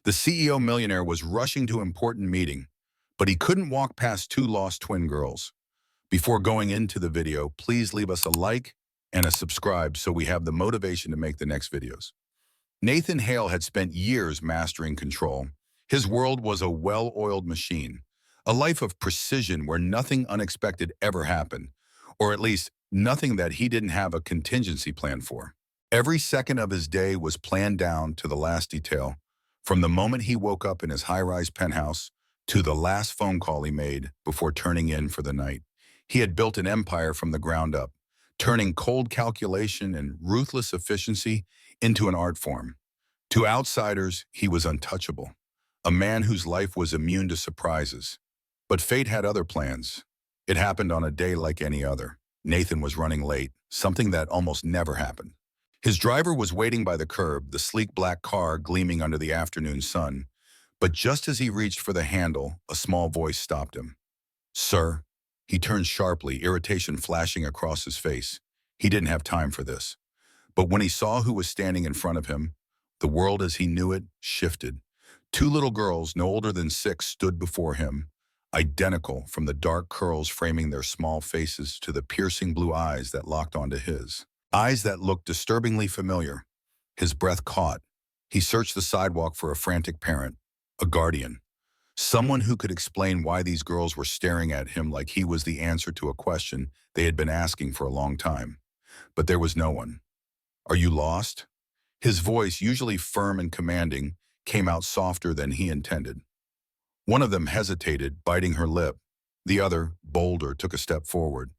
The CEO millionaire was rushing to an important meeting, but he couldn't walk past two lost twin girls. Before going into the video, please leave us a like and a subscribe so we have the motivation to make the next videos. Nathan Hale had spent years mastering control. His world was a well-oiled machine, a life of precision where nothing unexpected ever happened, or at least nothing that he didn't have a contingency plan for. Every second of his day was planned down to the last detail, from the moment he woke up in his high-rise penthouse to the last phone call he made before turning in for the night. He had built an empire from the ground up, turning cold calculation and ruthless efficiency into an art form. To outsiders, he was untouchable, a man whose life was immune to surprises. But fate had other plans. It happened on a day like any other. Nathan was running late, something that almost never happened. His driver was waiting by the curb, the sleek black car gleaming under the afternoon sun. But just as he reached for the handle, a small voice stopped him. "Sir." He turned sharply, irritation flashing across his face. He didn't have time for this. But when he saw who was standing in front of him, the world as he knew it shifted. Two little girls, no older than 6, stood before him, identical from the dark curls framing their small faces to the piercing blue eyes that locked onto his. Eyes that looked disturbingly familiar. His breath caught. He searched the sidewalk for a frantic parent, a guardian, someone who could explain why these girls were staring at him like he was the answer to a question they had been asking for a long time. But there was no one. "Are you lost?" His voice, usually firm and commanding, came out softer than he intended. One of them hesitated, biting her lip. The other, bolder, took a step forward.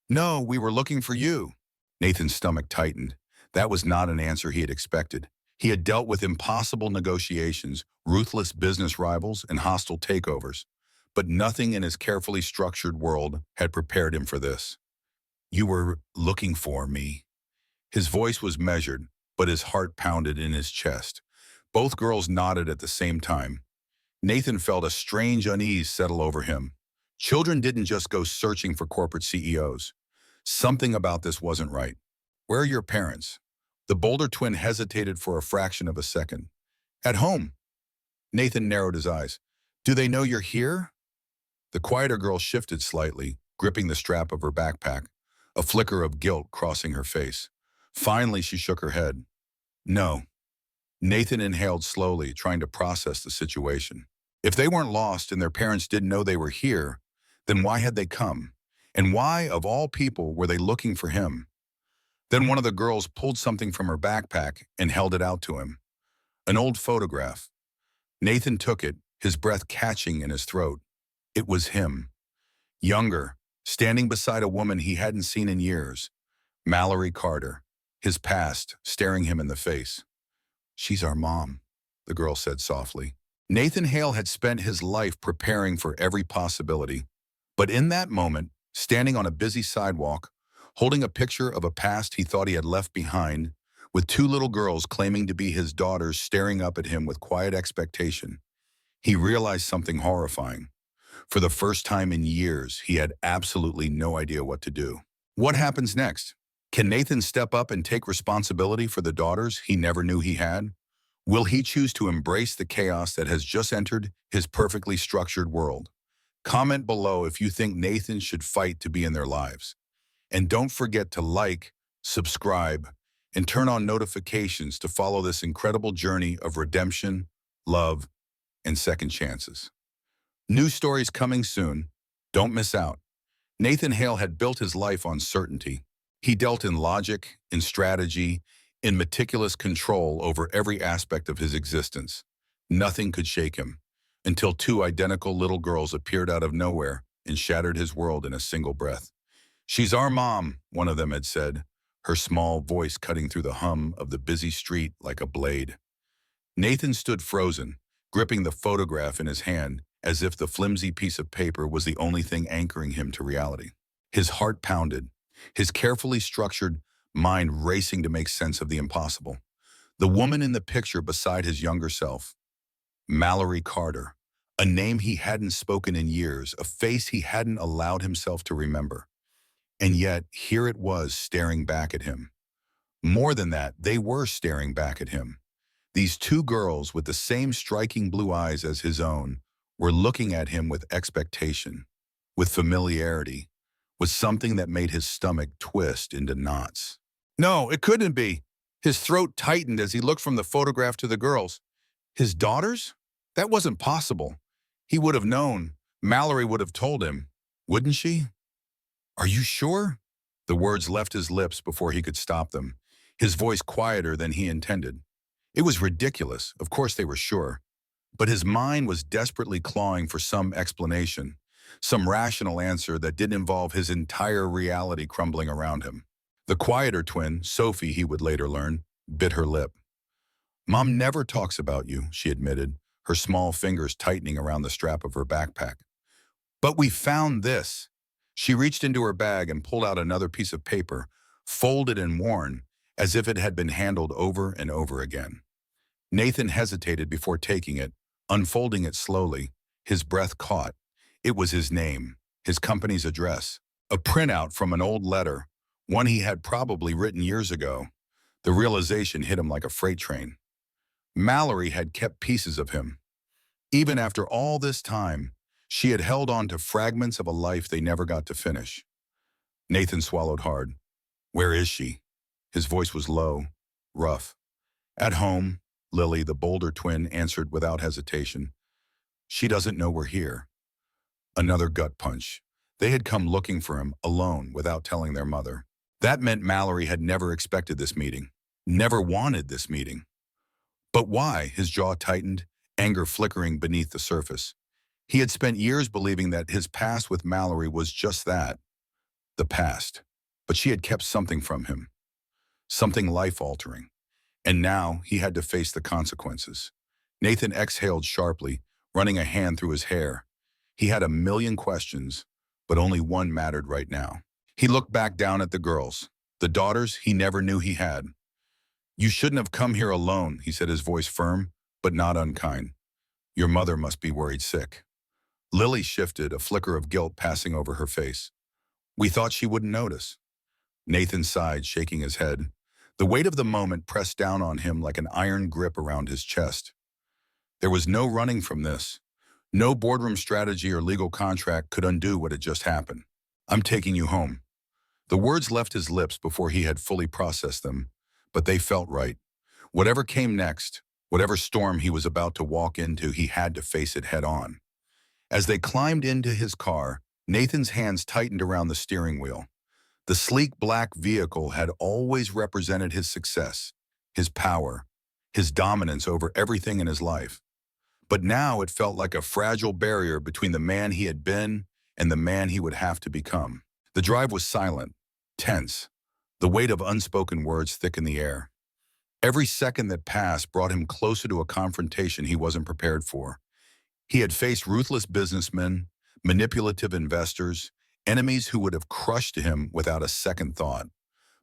"No, we were looking for you." Nathan's stomach tightened. That was not an answer he had expected. He had dealt with impossible negotiations, ruthless business rivals, and hostile takeovers. But nothing in his carefully structured world had prepared him for this. "You were looking for me." His voice was measured, but his heart pounded in his chest. Both girls nodded at the same time. Nathan felt a strange unease settle over him. Children didn't just go searching for corporate CEOs. Something about this wasn't right. "Where are your parents?" The bolder twin hesitated for a fraction of a second. "At home." Nathan narrowed his eyes. "Do they know you're here?" The quieter girl shifted slightly, gripping the strap of her backpack, a flicker of guilt crossing her face. Finally, she shook her head. "No." Nathan inhaled slowly, trying to process the situation. If they weren't lost and their parents didn't know they were here, then why had they come? And why, of all people, were they looking for him? Then one of the girls pulled something from her backpack and held it out to him. An old photograph. Nathan took it, his breath catching in his throat. It was him. Younger, standing beside a woman he hadn't seen in years. Mallory Carter, his past staring him in the face. "She's our mom," the girl said softly. Nathan Hale had spent his life preparing for every possibility. But in that moment, standing on a busy sidewalk, holding a picture of a past he thought he had left behind, with two little girls claiming to be his daughters staring up at him with quiet expectation, he realized something horrifying. For the first time in years, he had absolutely no idea what to do. What happens next? Can Nathan step up and take responsibility for the daughters he never knew he had? Will he choose to embrace the chaos that has just entered his perfectly structured world? Comment below if you think Nathan should fight to be in their lives. And don't forget to like, subscribe, and turn on notifications to follow this incredible journey of redemption, love, and second chances. New stories coming soon. Don't miss out. Nathan Hale had built his life on certainty. He dealt in logic, in strategy, in meticulous control over every aspect of his existence. Nothing could shake him, until two identical little girls appeared out of nowhere and shattered his world in a single breath. "She's our mom," one of them had said, her small voice cutting through the hum of the busy street like a blade. Nathan stood frozen, gripping the photograph in his hand as if the flimsy piece of paper was the only thing anchoring him to reality. His heart pounded, his carefully structured mind racing to make sense of the impossible. The woman in the picture beside his younger self, Mallory Carter, a name he hadn't spoken in years, a face he hadn't allowed himself to remember. And yet, here it was staring back at him. More than that, they were staring back at him. These two girls with the same striking blue eyes as his own were looking at him with expectation, with familiarity, with something that made his stomach twist into knots. No, it couldn't be. His throat tightened as he looked from the photograph to the girls. His daughters? That wasn't possible. He would have known. Mallory would have told him. Wouldn't she? Are you sure? The words left his lips before he could stop them, his voice quieter than he intended. It was ridiculous. Of course they were sure. But his mind was desperately clawing for some explanation, some rational answer that didn't involve his entire reality crumbling around him. The quieter twin, Sophie, he would later learn, bit her lip. Mom never talks about you, she admitted, her small fingers tightening around the strap of her backpack. But we found this. She reached into her bag and pulled out another piece of paper, folded and worn, as if it had been handled over and over again. Nathan hesitated before taking it, unfolding it slowly, his breath caught. It was his name, his company's address, a printout from an old letter, one he had probably written years ago. The realization hit him like a freight train. Mallory had kept pieces of him. Even after all this time, she had held on to fragments of a life they never got to finish. Nathan swallowed hard. Where is she? His voice was low, rough. At home, Lily, the bolder twin, answered without hesitation. She doesn't know we're here. Another gut punch. They had come looking for him, alone, without telling their mother. That meant Mallory had never expected this meeting, never wanted this meeting. But why? His jaw tightened, anger flickering beneath the surface. He had spent years believing that his past with Mallory was just that, the past. But she had kept something from him, something life-altering. And now he had to face the consequences. Nathan exhaled sharply, running a hand through his hair. He had a million questions, but only one mattered right now. He looked back down at the girls, the daughters he never knew he had. You shouldn't have come here alone, he said, his voice firm, but not unkind. Your mother must be worried sick. Lily shifted, a flicker of guilt passing over her face. We thought she wouldn't notice. Nathan sighed, shaking his head. The weight of the moment pressed down on him like an iron grip around his chest. There was no running from this. No boardroom strategy or legal contract could undo what had just happened. I'm taking you home. The words left his lips before he had fully processed them, but they felt right. Whatever came next, whatever storm he was about to walk into, he had to face it head on. As they climbed into his car, Nathan's hands tightened around the steering wheel. The sleek black vehicle had always represented his success, his power, his dominance over everything in his life. But now it felt like a fragile barrier between the man he had been and the man he would have to become. The drive was silent, tense. The weight of unspoken words thick in the air. Every second that passed brought him closer to a confrontation he wasn't prepared for. He had faced ruthless businessmen, manipulative investors, enemies who would have crushed him without a second thought.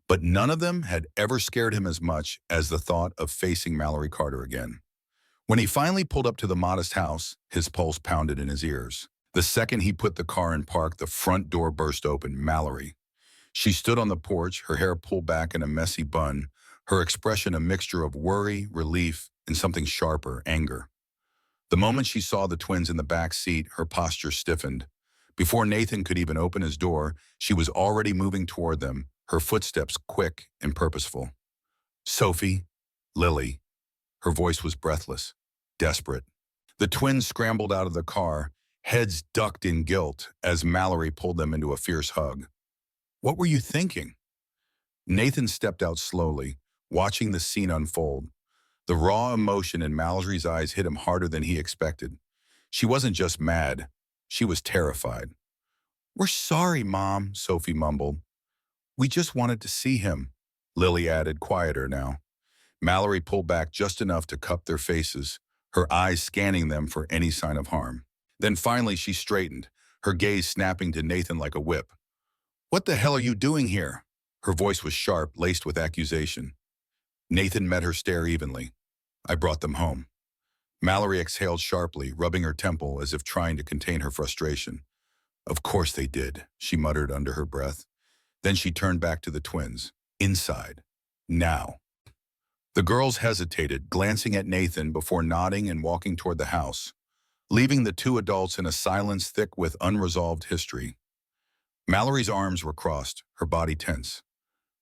But none of them had ever scared him as much as the thought of facing Mallory Carter again. When he finally pulled up to the modest house, his pulse pounded in his ears. The second he put the car in park, the front door burst open. Mallory. She stood on the porch, her hair pulled back in a messy bun, her expression a mixture of worry, relief, and something sharper, anger. The moment she saw the twins in the back seat, her posture stiffened. Before Nathan could even open his door, she was already moving toward them, her footsteps quick and purposeful. Sophie, Lily. Her voice was breathless, desperate. The twins scrambled out of the car, heads ducked in guilt as Mallory pulled them into a fierce hug. What were you thinking? Nathan stepped out slowly, watching the scene unfold. The raw emotion in Mallory's eyes hit him harder than he expected. She wasn't just mad, she was terrified. We're sorry, Mom, Sophie mumbled. We just wanted to see him, Lily added, quieter now. Mallory pulled back just enough to cup their faces, her eyes scanning them for any sign of harm. Then finally she straightened, her gaze snapping to Nathan like a whip. What the hell are you doing here? Her voice was sharp, laced with accusation. Nathan met her stare evenly. I brought them home. Mallory exhaled sharply, rubbing her temple as if trying to contain her frustration. Of course they did, she muttered under her breath. Then she turned back to the twins. Inside. Now. The girls hesitated, glancing at Nathan before nodding and walking toward the house, leaving the two adults in a silence thick with unresolved history. Mallory's arms were crossed, her body tense.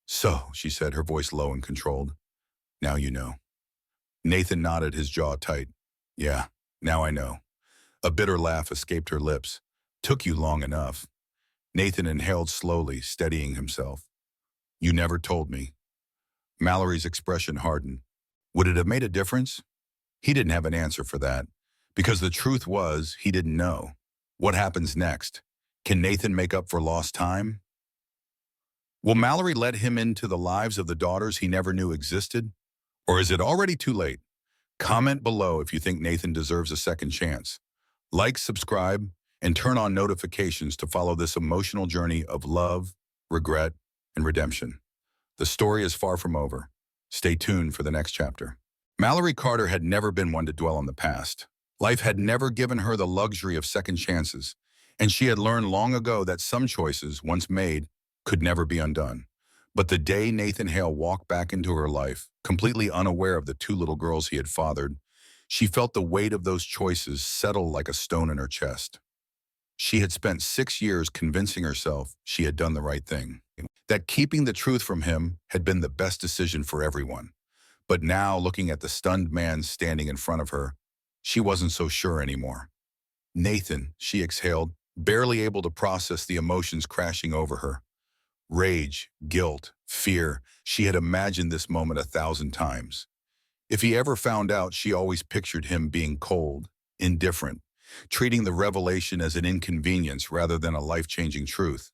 "So," she said, her voice low and controlled. "Now you know." Nathan nodded, his jaw tight. "Yeah, now I know." A bitter laugh escaped her lips. "Took you long enough." Nathan inhaled slowly, steadying himself. "You never told me." Mallory's expression hardened. Would it have made a difference? He didn't have an answer for that, because the truth was he didn't know. What happens next? Can Nathan make up for lost time? Will Mallory let him into the lives of the daughters he never knew existed? Or is it already too late? Comment below if you think Nathan deserves a second chance. Like, subscribe, and turn on notifications to follow this emotional journey of love, regret, and redemption. The story is far from over. Stay tuned for the next chapter. Mallory Carter had never been one to dwell on the past. Life had never given her the luxury of second chances, and she had learned long ago that some choices, once made, could never be undone. But the day Nathan Hale walked back into her life, completely unaware of the two little girls he had fathered, she felt the weight of those choices settle like a stone in her chest. She had spent 6 years convincing herself she had done the right thing, that keeping the truth from him had been the best decision for everyone. But now, looking at the stunned man standing in front of her, she wasn't so sure anymore. "Nathan," she exhaled, barely able to process the emotions crashing over her. Rage, guilt, fear. She had imagined this moment 1,000 times. If he ever found out, she always pictured him being cold, indifferent, treating the revelation as an inconvenience rather than a life-changing truth.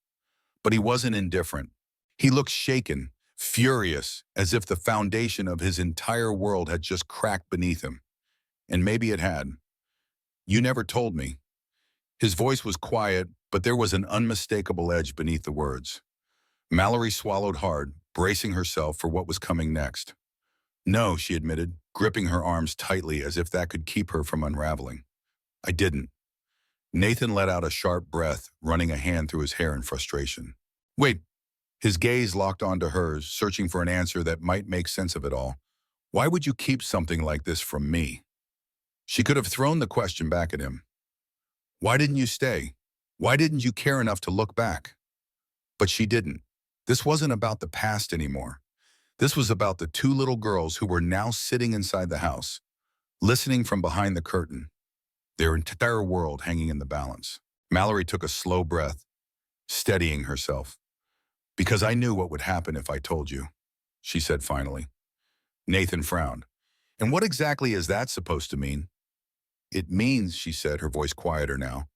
But he wasn't indifferent. He looked shaken, furious, as if the foundation of his entire world had just cracked beneath him. And maybe it had. "You never told me." His voice was quiet, but there was an unmistakable edge beneath the words. Mallory swallowed hard, bracing herself for what was coming next. "No," she admitted, gripping her arms tightly as if that could keep her from unraveling. "I didn't." Nathan let out a sharp breath, running a hand through his hair in frustration. "Wait." His gaze locked onto hers, searching for an answer that might make sense of it all. "Why would you keep something like this from me?" She could have thrown the question back at him. "Why didn't you stay? Why didn't you care enough to look back?" But she didn't. This wasn't about the past anymore. This was about the two little girls who were now sitting inside the house, listening from behind the curtain, their entire world hanging in the balance. Mallory took a slow breath, steadying herself. "Because I knew what would happen if I told you," she said finally. Nathan frowned. "And what exactly is that supposed to mean?" "It means," she said, her voice quieter now,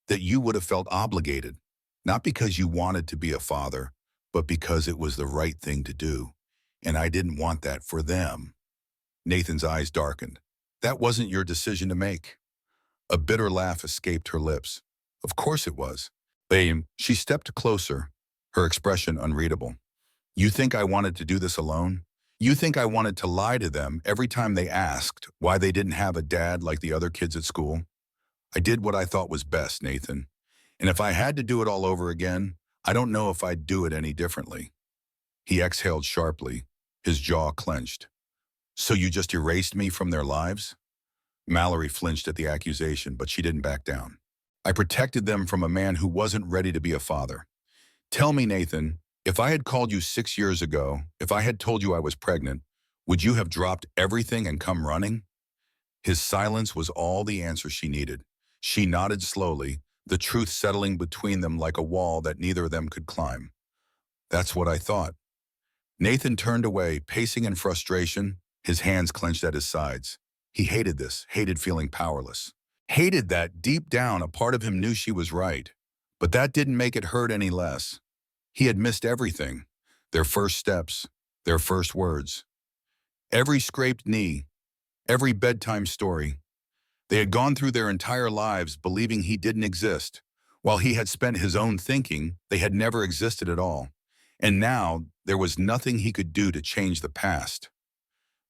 "that you would have felt obligated, not because you wanted to be a father, but because it was the right thing to do. And I didn't want that for them." Nathan's eyes darkened. "That wasn't your decision to make." A bitter laugh escaped her lips. "Of course it was." "Babe," she stepped closer, her expression unreadable. "You think I wanted to do this alone? You think I wanted to lie to them every time they asked why they didn't have a dad like the other kids at school? I did what I thought was best, Nathan. And if I had to do it all over again, I don't know if I'd do it any differently." He exhaled sharply, his jaw clenched. "So you just erased me from their lives?" Mallory flinched at the accusation, but she didn't back down. "I protected them from a man who wasn't ready to be a father. Tell me, Nathan, if I had called you 6 years ago, if I had told you I was pregnant, would you have dropped everything and come running?" His silence was all the answer she needed. She nodded slowly, the truth settling between them like a wall that neither of them could climb. "That's what I thought." Nathan turned away, pacing in frustration, his hands clenched at his sides. He hated this, hated feeling powerless. Hated that, deep down, a part of him knew she was right. But that didn't make it hurt any less. He had missed everything. Their first steps, their first words. Every scraped knee, every bedtime story. They had gone through their entire lives believing he didn't exist. While he had spent his own thinking, they had never existed at all. And now, there was nothing he could do to change the past.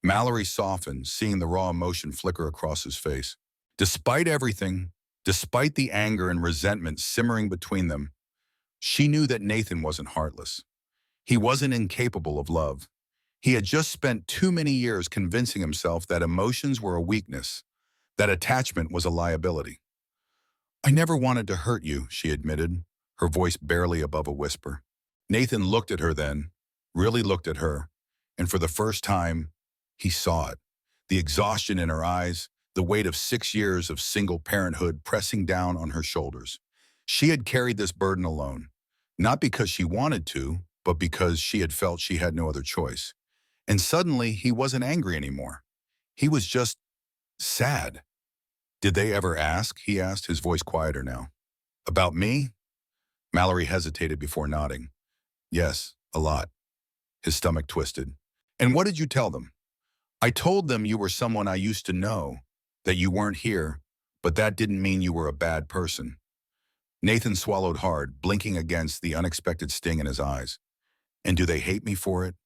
Mallory softened, seeing the raw emotion flicker across his face. Despite everything, despite the anger and resentment simmering between them, she knew that Nathan wasn't heartless. He wasn't incapable of love. He had just spent too many years convincing himself that emotions were a weakness, that attachment was a liability. "I never wanted to hurt you," she admitted, her voice barely above a whisper. Nathan looked at her then, really looked at her, and for the first time, he saw it. The exhaustion in her eyes, the weight of 6 years of single parenthood pressing down on her shoulders. She had carried this burden alone, not because she wanted to, but because she had felt she had no other choice. And suddenly, he wasn't angry anymore. He was just sad. "Did they ever ask?" he asked, his voice quieter now. "About me?" Mallory hesitated before nodding. "Yes, a lot." His stomach twisted. "And what did you tell them?" "I told them you were someone I used to know, that you weren't here, but that didn't mean you were a bad person." Nathan swallowed hard, blinking against the unexpected sting in his eyes. "And do they hate me for it?"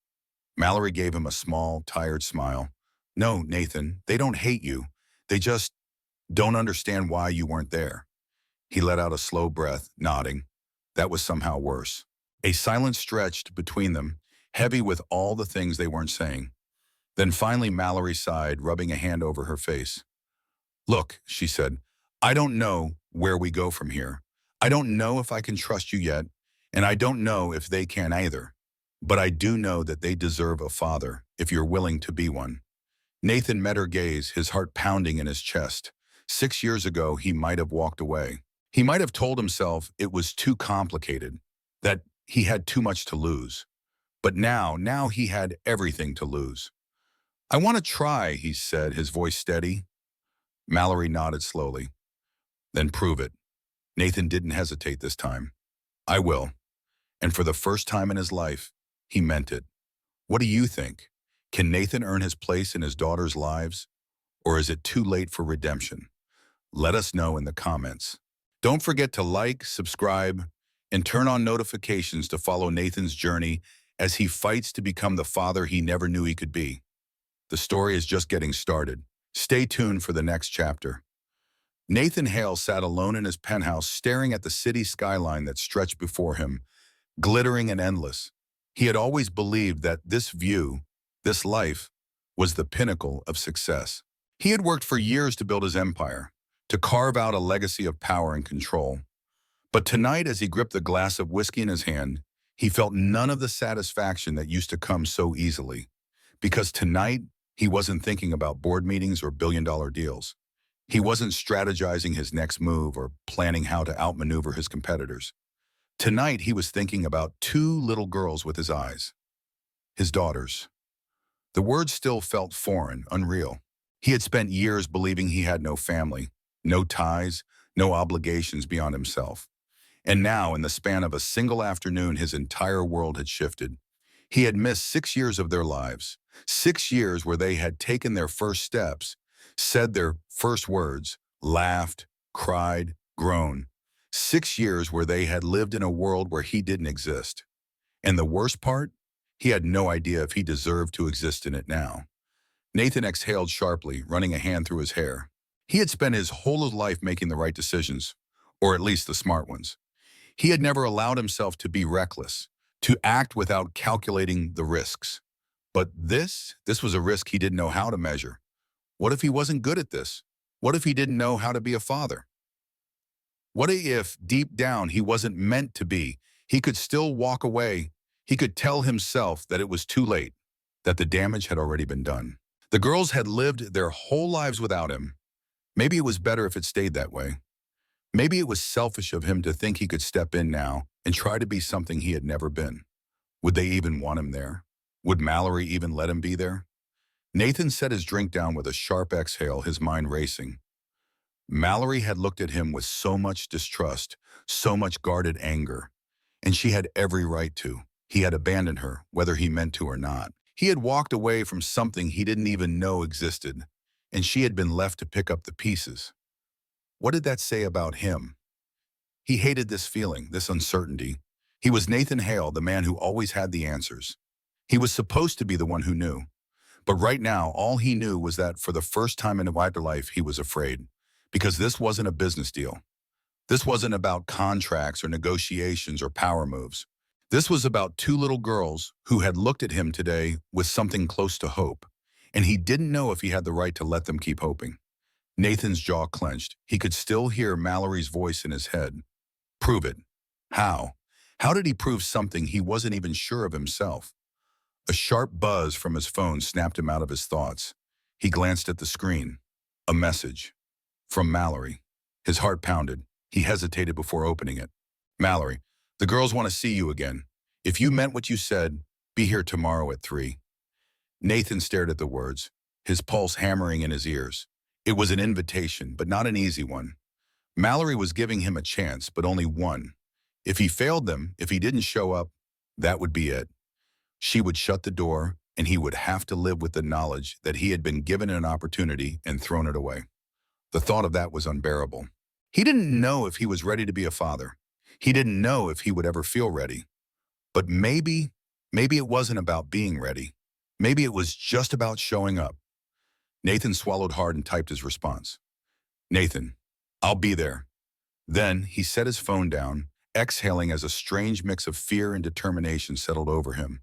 Mallory gave him a small, tired smile. "No, Nathan, they don't hate you. They just don't understand why you weren't there." He let out a slow breath, nodding. That was somehow worse. A silence stretched between them, heavy with all the things they weren't saying. Then finally Mallory sighed, rubbing a hand over her face. "Look," she said, "I don't know where we go from here. I don't know if I can trust you yet, and I don't know if they can either. But I do know that they deserve a father, if you're willing to be one." Nathan met her gaze, his heart pounding in his chest. 6 years ago, he might have walked away. He might have told himself it was too complicated, that he had too much to lose. But now he had everything to lose. "I want to try," he said, his voice steady. Mallory nodded slowly. "Then prove it." Nathan didn't hesitate this time. "I will." And for the first time in his life, he meant it. What do you think? Can Nathan earn his place in his daughter's lives? Or is it too late for redemption? Let us know in the comments. Don't forget to like, subscribe, and turn on notifications to follow Nathan's journey as he fights to become the father he never knew he could be. The story is just getting started. Stay tuned for the next chapter. Nathan Hale sat alone in his penthouse staring at the city skyline that stretched before him, glittering and endless. He had always believed that this view, this life, was the pinnacle of success. He had worked for years to build his empire, to carve out a legacy of power and control. But tonight, as he gripped the glass of whiskey in his hand, he felt none of the satisfaction that used to come so easily. Because tonight, he wasn't thinking about board meetings or billion-dollar deals. He wasn't strategizing his next move or planning how to outmaneuver his competitors. Tonight, he was thinking about two little girls with his eyes, his daughters. The words still felt foreign, unreal. He had spent years believing he had no family, no ties, no obligations beyond himself. And now, in the span of a single afternoon, his entire world had shifted. He had missed 6 years of their lives, 6 years where they had taken their first steps, said their first words, laughed, cried, grown. 6 years where they had lived in a world where he didn't exist. And the worst part? He had no idea if he deserved to exist in it now. Nathan exhaled sharply, running a hand through his hair. He had spent his whole life making the right decisions, or at least the smart ones. He had never allowed himself to be reckless, to act without calculating the risks. But this was a risk he didn't know how to measure. What if he wasn't good at this? What if he didn't know how to be a father? What if, deep down, he wasn't meant to be? He could still walk away. He could tell himself that it was too late, that the damage had already been done. The girls had lived their whole lives without him. Maybe it was better if it stayed that way. Maybe it was selfish of him to think he could step in now and try to be something he had never been. Would they even want him there? Would Mallory even let him be there? Nathan set his drink down with a sharp exhale, his mind racing. Mallory had looked at him with so much distrust, so much guarded anger. And she had every right to. He had abandoned her, whether he meant to or not. He had walked away from something he didn't even know existed, and she had been left to pick up the pieces. What did that say about him? He hated this feeling, this uncertainty. He was Nathan Hale, the man who always had the answers. He was supposed to be the one who knew. But right now, all he knew was that for the first time in his life, he was afraid. Because this wasn't a business deal. This wasn't about contracts or negotiations or power moves. This was about two little girls who had looked at him today with something close to hope, and he didn't know if he had the right to let them keep hoping. Nathan's jaw clenched. He could still hear Mallory's voice in his head. Prove it. How? How did he prove something he wasn't even sure of himself? A sharp buzz from his phone snapped him out of his thoughts. He glanced at the screen. A message. From Mallory. His heart pounded. He hesitated before opening it. Mallory, the girls want to see you again. If you meant what you said, be here tomorrow at 3. Nathan stared at the words, his pulse hammering in his ears. It was an invitation, but not an easy one. Mallory was giving him a chance, but only one. If he failed them, if he didn't show up, that would be it. She would shut the door, and he would have to live with the knowledge that he had been given an opportunity and thrown it away. The thought of that was unbearable. He didn't know if he was ready to be a father. He didn't know if he would ever feel ready. But maybe it wasn't about being ready. Maybe it was just about showing up. Nathan swallowed hard and typed his response. Nathan, I'll be there. Then he set his phone down, exhaling as a strange mix of fear and determination settled over him.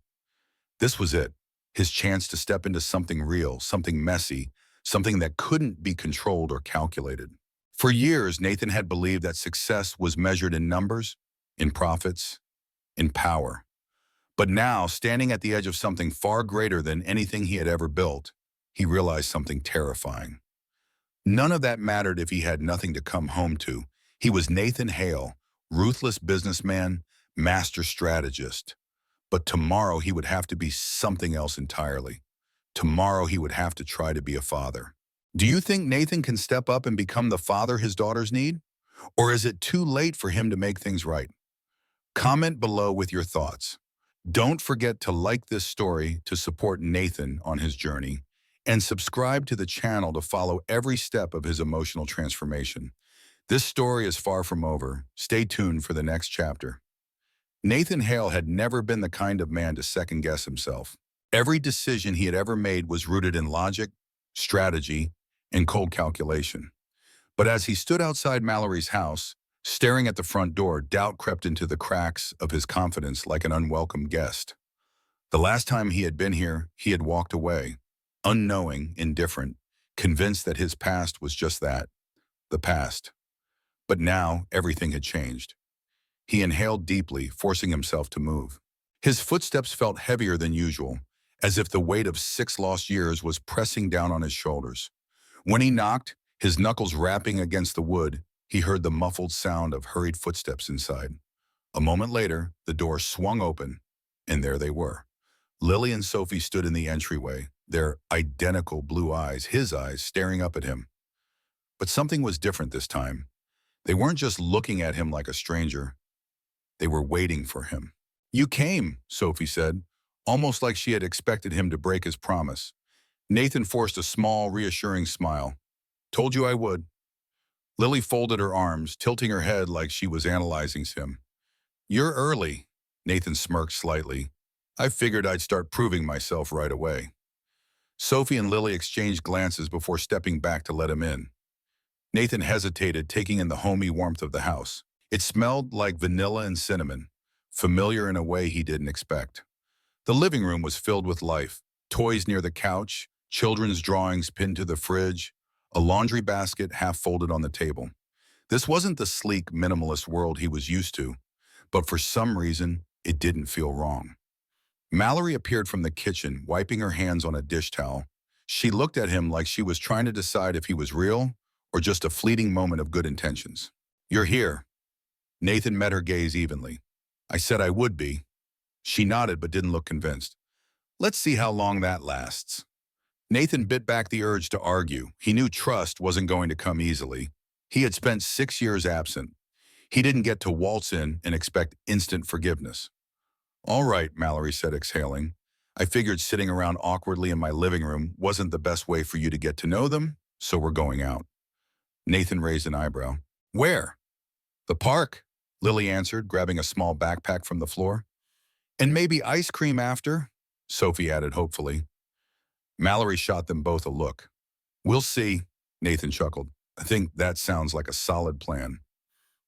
This was it, his chance to step into something real, something messy, something that couldn't be controlled or calculated. For years, Nathan had believed that success was measured in numbers, in profits, in power. But now, standing at the edge of something far greater than anything he had ever built, he realized something terrifying. None of that mattered if he had nothing to come home to. He was Nathan Hale, ruthless businessman, master strategist. But tomorrow he would have to be something else entirely. Tomorrow he would have to try to be a father. Do you think Nathan can step up and become the father his daughters need? Or is it too late for him to make things right? Comment below with your thoughts. Don't forget to like this story to support Nathan on his journey, and subscribe to the channel to follow every step of his emotional transformation. This story is far from over. Stay tuned for the next chapter. Nathan Hale had never been the kind of man to second-guess himself. Every decision he had ever made was rooted in logic, strategy, and cold calculation. But as he stood outside Mallory's house, staring at the front door, doubt crept into the cracks of his confidence like an unwelcome guest. The last time he had been here, he had walked away, unknowing, indifferent, convinced that his past was just that, the past. But now, everything had changed. He inhaled deeply, forcing himself to move. His footsteps felt heavier than usual, as if the weight of 6 lost years was pressing down on his shoulders. When he knocked, his knuckles rapping against the wood, he heard the muffled sound of hurried footsteps inside. A moment later, the door swung open, and there they were. Lily and Sophie stood in the entryway, their identical blue eyes, his eyes, staring up at him. But something was different this time. They weren't just looking at him like a stranger. They were waiting for him. You came, Sophie said, almost like she had expected him to break his promise. Nathan forced a small, reassuring smile. Told you I would. Lily folded her arms, tilting her head like she was analyzing him. You're early, Nathan smirked slightly. I figured I'd start proving myself right away. Sophie and Lily exchanged glances before stepping back to let him in. Nathan hesitated, taking in the homey warmth of the house. It smelled like vanilla and cinnamon, familiar in a way he didn't expect. The living room was filled with life, toys near the couch, children's drawings pinned to the fridge, a laundry basket half folded on the table. This wasn't the sleek, minimalist world he was used to, but for some reason, it didn't feel wrong. Mallory appeared from the kitchen, wiping her hands on a dish towel. She looked at him like she was trying to decide if he was real or just a fleeting moment of good intentions. You're here. Nathan met her gaze evenly. I said I would be. She nodded but didn't look convinced. Let's see how long that lasts. Nathan bit back the urge to argue. He knew trust wasn't going to come easily. He had spent 6 years absent. He didn't get to waltz in and expect instant forgiveness. All right, Mallory said, exhaling. I figured sitting around awkwardly in my living room wasn't the best way for you to get to know them, so we're going out. Nathan raised an eyebrow. Where? The park, Lily answered, grabbing a small backpack from the floor. And maybe ice cream after, Sophie added hopefully. Mallory shot them both a look. We'll see, Nathan chuckled. I think that sounds like a solid plan.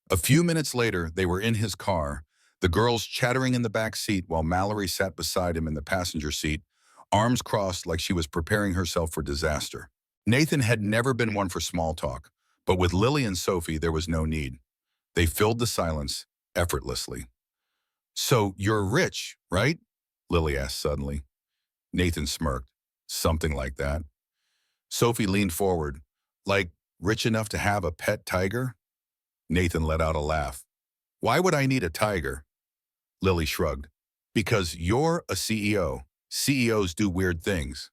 A few minutes later, they were in his car, The girls chattering in the back seat while Mallory sat beside him in the passenger seat, arms crossed like she was preparing herself for disaster. Nathan had never been one for small talk, but with Lily and Sophie there was no need. They filled the silence effortlessly. "So you're rich, right?" Lily asked suddenly. Nathan smirked. "Something like that." Sophie leaned forward. "Like, rich enough to have a pet tiger?" Nathan let out a laugh. "Why would I need a tiger?" Lily shrugged. "Because you're a CEO. CEOs do weird things."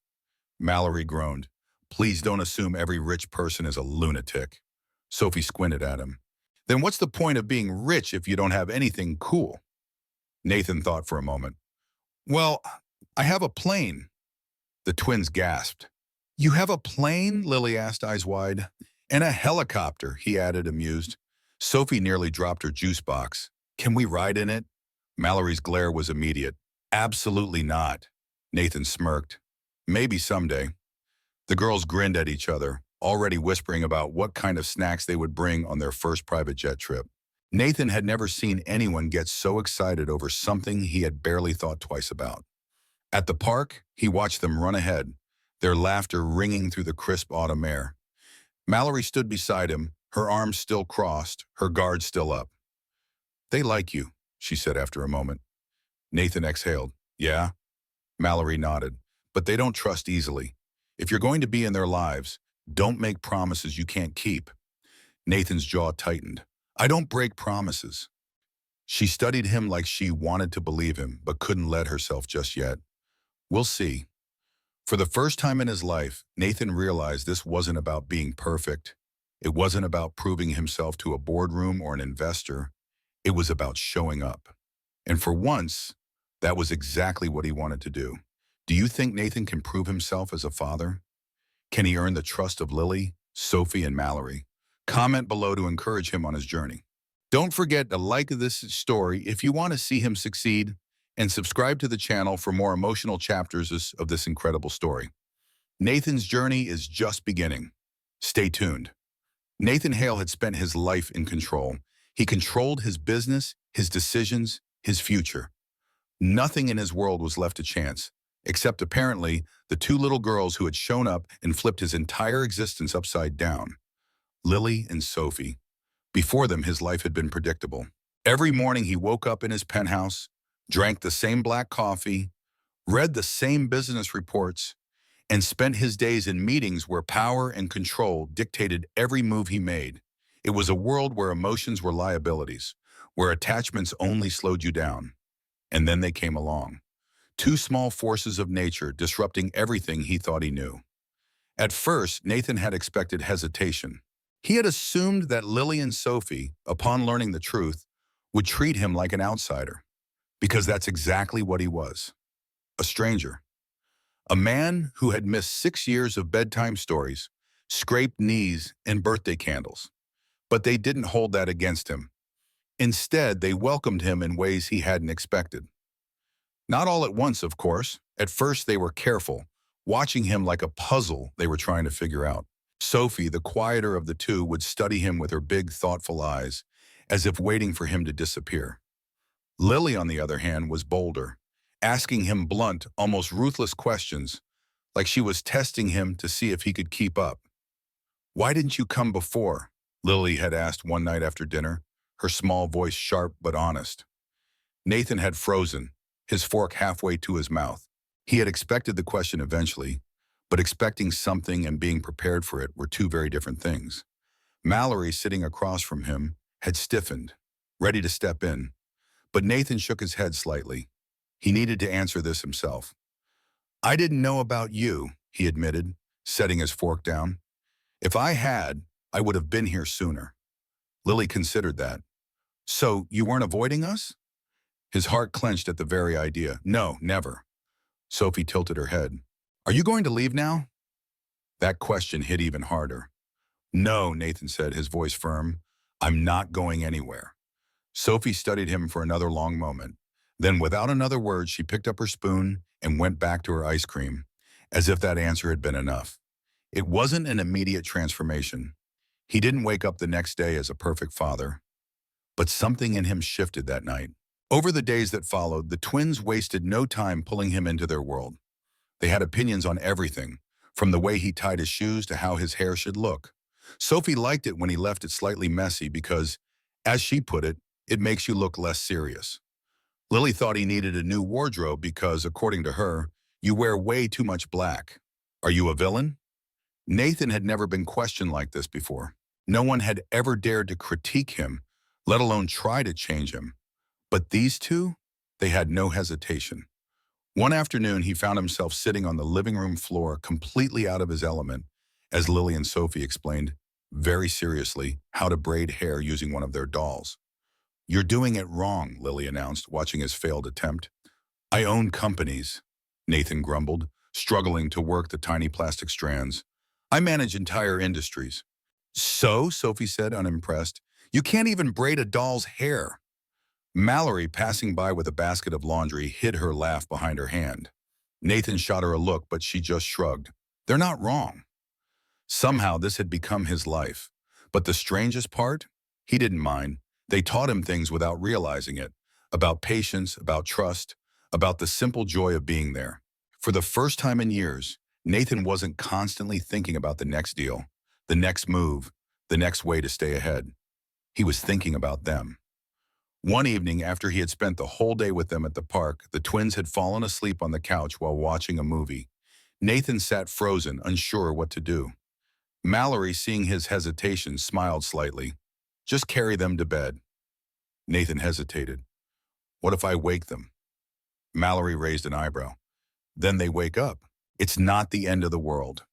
Mallory groaned. "Please don't assume every rich person is a lunatic." Sophie squinted at him. "Then what's the point of being rich if you don't have anything cool?" Nathan thought for a moment. "Well, I have a plane." The twins gasped. "You have a plane?" Lily asked, eyes wide. "And a helicopter," he added, amused. Sophie nearly dropped her juice box. "Can we ride in it?" Mallory's glare was immediate. "Absolutely not." Nathan smirked. "Maybe someday." The girls grinned at each other, already whispering about what kind of snacks they would bring on their first private jet trip. Nathan had never seen anyone get so excited over something he had barely thought twice about. At the park, he watched them run ahead, their laughter ringing through the crisp autumn air. Mallory stood beside him, her arms still crossed, her guard still up. "They like you," she said after a moment. Nathan exhaled. "Yeah?" Mallory nodded. "But they don't trust easily. If you're going to be in their lives, don't make promises you can't keep." Nathan's jaw tightened. "I don't break promises." She studied him like she wanted to believe him, but couldn't let herself just yet. "We'll see." For the first time in his life, Nathan realized this wasn't about being perfect. It wasn't about proving himself to a boardroom or an investor. It was about showing up. And for once, that was exactly what he wanted to do. Do you think Nathan can prove himself as a father? Can he earn the trust of Lily, Sophie, and Mallory? Comment below to encourage him on his journey. Don't forget to like this story if you want to see him succeed, and subscribe to the channel for more emotional chapters of this incredible story. Nathan's journey is just beginning. Stay tuned. Nathan Hale had spent his life in control. He controlled his business, his decisions, his future. Nothing in his world was left to chance, except apparently the two little girls who had shown up and flipped his entire existence upside down. Lily and Sophie. Before them, his life had been predictable. Every morning he woke up in his penthouse, drank the same black coffee, read the same business reports, and spent his days in meetings where power and control dictated every move he made. It was a world where emotions were liabilities, where attachments only slowed you down. And then they came along. Two small forces of nature disrupting everything he thought he knew. At first, Nathan had expected hesitation. He had assumed that Lily and Sophie, upon learning the truth, would treat him like an outsider, because that's exactly what he was. A stranger. A man who had missed 6 years of bedtime stories, scraped knees, and birthday candles. But they didn't hold that against him. Instead, they welcomed him in ways he hadn't expected. Not all at once, of course. At first, they were careful, watching him like a puzzle they were trying to figure out. Sophie, the quieter of the two, would study him with her big, thoughtful eyes, as if waiting for him to disappear. Lily, on the other hand, was bolder, asking him blunt, almost ruthless questions, like she was testing him to see if he could keep up. "Why didn't you come before?" Lily had asked one night after dinner, her small voice sharp but honest. Nathan had frozen, his fork halfway to his mouth. He had expected the question eventually, but expecting something and being prepared for it were two very different things. Mallory, sitting across from him, had stiffened, ready to step in, but Nathan shook his head slightly. He needed to answer this himself. "I didn't know about you," he admitted, setting his fork down. "If I had, I would have been here sooner." Lily considered that. "So you weren't avoiding us?" His heart clenched at the very idea. "No, never." Sophie tilted her head. "Are you going to leave now?" That question hit even harder. "No," Nathan said, his voice firm. "I'm not going anywhere." Sophie studied him for another long moment. Then, without another word, she picked up her spoon and went back to her ice cream, as if that answer had been enough. It wasn't an immediate transformation. He didn't wake up the next day as a perfect father. But something in him shifted that night. Over the days that followed, the twins wasted no time pulling him into their world. They had opinions on everything, from the way he tied his shoes to how his hair should look. Sophie liked it when he left it slightly messy because, as she put it makes you look less serious. Lily thought he needed a new wardrobe because, according to her, you wear way too much black. Are you a villain? Nathan had never been questioned like this before. No one had ever dared to critique him, let alone try to change him. But these two, they had no hesitation. One afternoon, he found himself sitting on the living room floor, completely out of his element, as Lily and Sophie explained, very seriously, how to braid hair using one of their dolls. "You're doing it wrong," Lily announced, watching his failed attempt. "I own companies," Nathan grumbled, struggling to work the tiny plastic strands. "I manage entire industries." "So," Sophie said, unimpressed, "you can't even braid a doll's hair." Mallory, passing by with a basket of laundry, hid her laugh behind her hand. Nathan shot her a look, but she just shrugged. They're not wrong. Somehow this had become his life. But the strangest part? He didn't mind. They taught him things without realizing it. About patience, about trust, about the simple joy of being there. For the first time in years, Nathan wasn't constantly thinking about the next deal, the next move, the next way to stay ahead. He was thinking about them. One evening, after he had spent the whole day with them at the park, the twins had fallen asleep on the couch while watching a movie. Nathan sat frozen, unsure what to do. Mallory, seeing his hesitation, smiled slightly. "Just carry them to bed." Nathan hesitated. "What if I wake them?" Mallory raised an eyebrow. "Then they wake up. It's not the end of the world."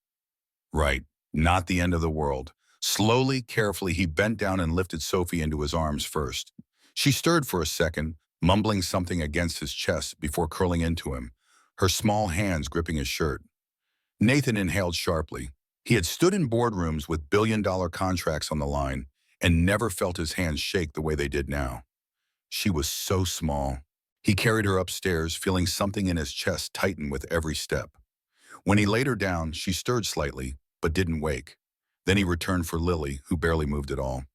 "Right, not the end of the world." Slowly, carefully, he bent down and lifted Sophie into his arms first. She stirred for a second, mumbling something against his chest before curling into him, her small hands gripping his shirt. Nathan inhaled sharply. He had stood in boardrooms with billion-dollar contracts on the line and never felt his hands shake the way they did now. She was so small. He carried her upstairs, feeling something in his chest tighten with every step. When he laid her down, she stirred slightly, but didn't wake. Then he returned for Lily, who barely moved at all.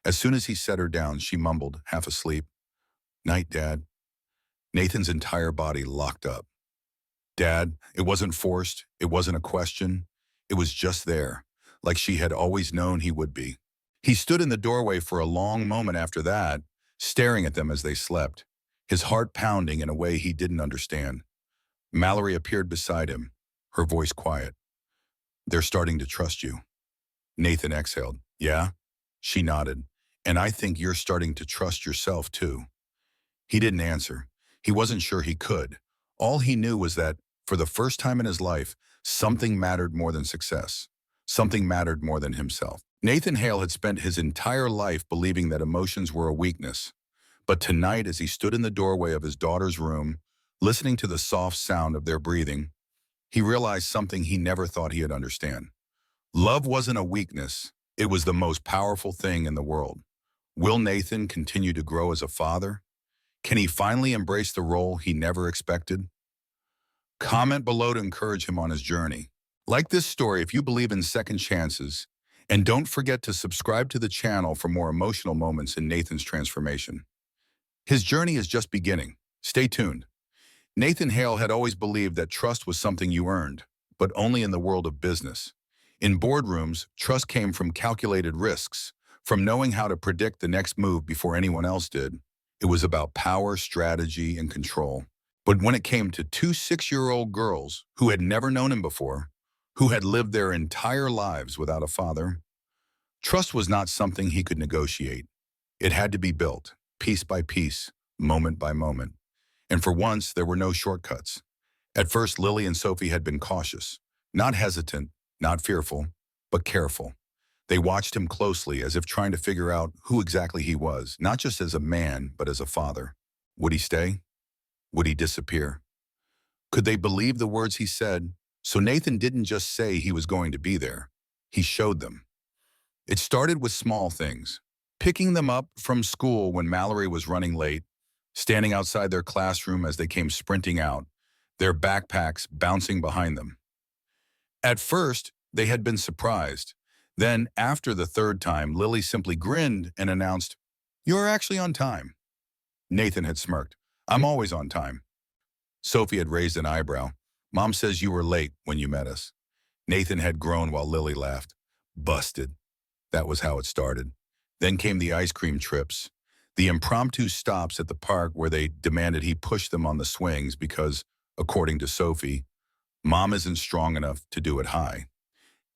As soon as he set her down, she mumbled, half asleep, "Night, Dad." Nathan's entire body locked up. "Dad," it wasn't forced, it wasn't a question. It was just there, like she had always known he would be. He stood in the doorway for a long moment after that, staring at them as they slept, his heart pounding in a way he didn't understand. Mallory appeared beside him, her voice quiet. "They're starting to trust you." Nathan exhaled. "Yeah?" She nodded. "And I think you're starting to trust yourself, too." He didn't answer. He wasn't sure he could. All he knew was that, for the first time in his life, something mattered more than success. Something mattered more than himself. Nathan Hale had spent his entire life believing that emotions were a weakness. But tonight, as he stood in the doorway of his daughter's room, listening to the soft sound of their breathing, he realized something he never thought he'd understand. Love wasn't a weakness. It was the most powerful thing in the world. Will Nathan continue to grow as a father? Can he finally embrace the role he never expected? Comment below to encourage him on his journey. Like this story if you believe in second chances, and don't forget to subscribe to the channel for more emotional moments in Nathan's transformation. His journey is just beginning. Stay tuned. Nathan Hale had always believed that trust was something you earned, but only in the world of business. In boardrooms, trust came from calculated risks, from knowing how to predict the next move before anyone else did. It was about power, strategy, and control. But when it came to two 6-year-old girls who had never known him before, who had lived their entire lives without a father, trust was not something he could negotiate. It had to be built, piece by piece, moment by moment. And for once, there were no shortcuts. At first, Lily and Sophie had been cautious, not hesitant, not fearful, but careful. They watched him closely as if trying to figure out who exactly he was, not just as a man, but as a father. Would he stay? Would he disappear? Could they believe the words he said? So Nathan didn't just say he was going to be there. He showed them. It started with small things. Picking them up from school when Mallory was running late, standing outside their classroom as they came sprinting out, their backpacks bouncing behind them. At first, they had been surprised. Then, after the third time, Lily simply grinned and announced, "You're actually on time." Nathan had smirked. I'm always on time. Sophie had raised an eyebrow. Mom says you were late when you met us. Nathan had groaned while Lily laughed. Busted. That was how it started. Then came the ice cream trips, the impromptu stops at the park where they demanded he push them on the swings because, according to Sophie, Mom isn't strong enough to do it high.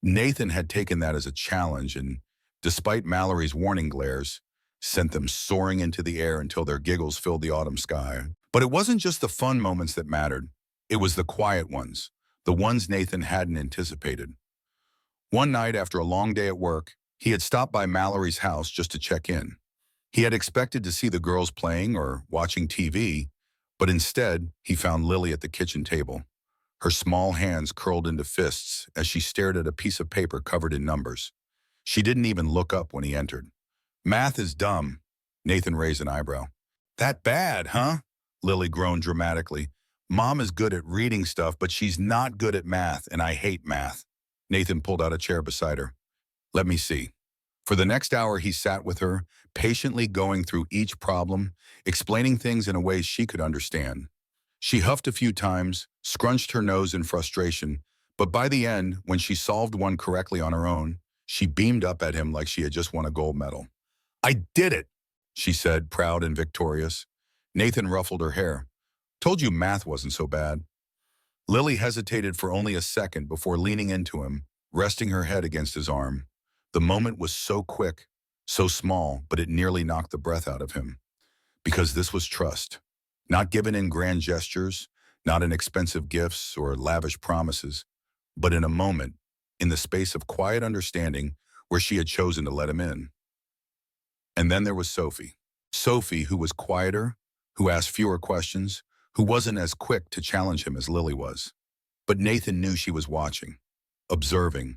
Nathan had taken that as a challenge and, despite Mallory's warning glares, sent them soaring into the air until their giggles filled the autumn sky. But it wasn't just the fun moments that mattered. It was the quiet ones, the ones Nathan hadn't anticipated. One night after a long day at work, he had stopped by Mallory's house just to check in. He had expected to see the girls playing or watching TV, but instead, he found Lily at the kitchen table, her small hands curled into fists as she stared at a piece of paper covered in numbers. She didn't even look up when he entered. Math is dumb. Nathan raised an eyebrow. That bad, huh? Lily groaned dramatically. Mom is good at reading stuff, but she's not good at math, and I hate math. Nathan pulled out a chair beside her. Let me see. For the next hour, he sat with her, patiently going through each problem, explaining things in a way she could understand. She huffed a few times, scrunched her nose in frustration, but by the end, when she solved one correctly on her own, she beamed up at him like she had just won a gold medal. I did it, she said, proud and victorious. Nathan ruffled her hair. Told you math wasn't so bad. Lily hesitated for only a second before leaning into him, resting her head against his arm. The moment was so quick, so small, but it nearly knocked the breath out of him. Because this was trust. Not given in grand gestures, not in expensive gifts or lavish promises, but in a moment, in the space of quiet understanding where she had chosen to let him in. And then there was Sophie. Sophie, who was quieter, who asked fewer questions, who wasn't as quick to challenge him as Lily was. But Nathan knew she was watching, observing,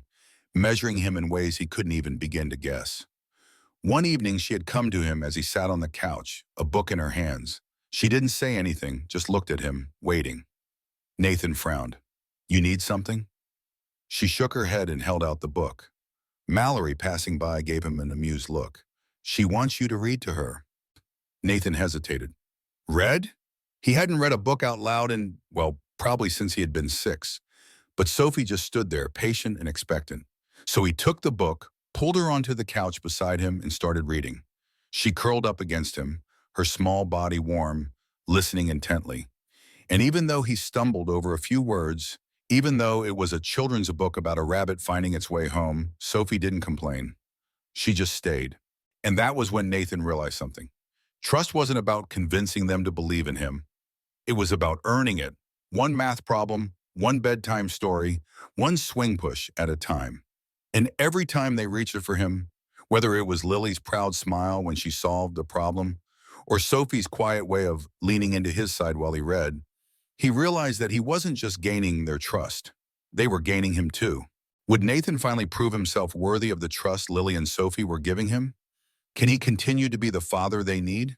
measuring him in ways he couldn't even begin to guess. One evening, she had come to him as he sat on the couch, a book in her hands. She didn't say anything, just looked at him, waiting. Nathan frowned. You need something? She shook her head and held out the book. Mallory, passing by, gave him an amused look. She wants you to read to her. Nathan hesitated. Read? He hadn't read a book out loud in, well, probably since he had been 6. But Sophie just stood there, patient and expectant. So he took the book, pulled her onto the couch beside him, and started reading. She curled up against him, her small body warm, listening intently. And even though he stumbled over a few words, even though it was a children's book about a rabbit finding its way home, Sophie didn't complain. She just stayed. And that was when Nathan realized something. Trust wasn't about convincing them to believe in him. It was about earning it, one math problem, one bedtime story, one swing push at a time. And every time they reached it for him, whether it was Lily's proud smile when she solved the problem, or Sophie's quiet way of leaning into his side while he read, he realized that he wasn't just gaining their trust. They were gaining him too. Would Nathan finally prove himself worthy of the trust Lily and Sophie were giving him? Can he continue to be the father they need?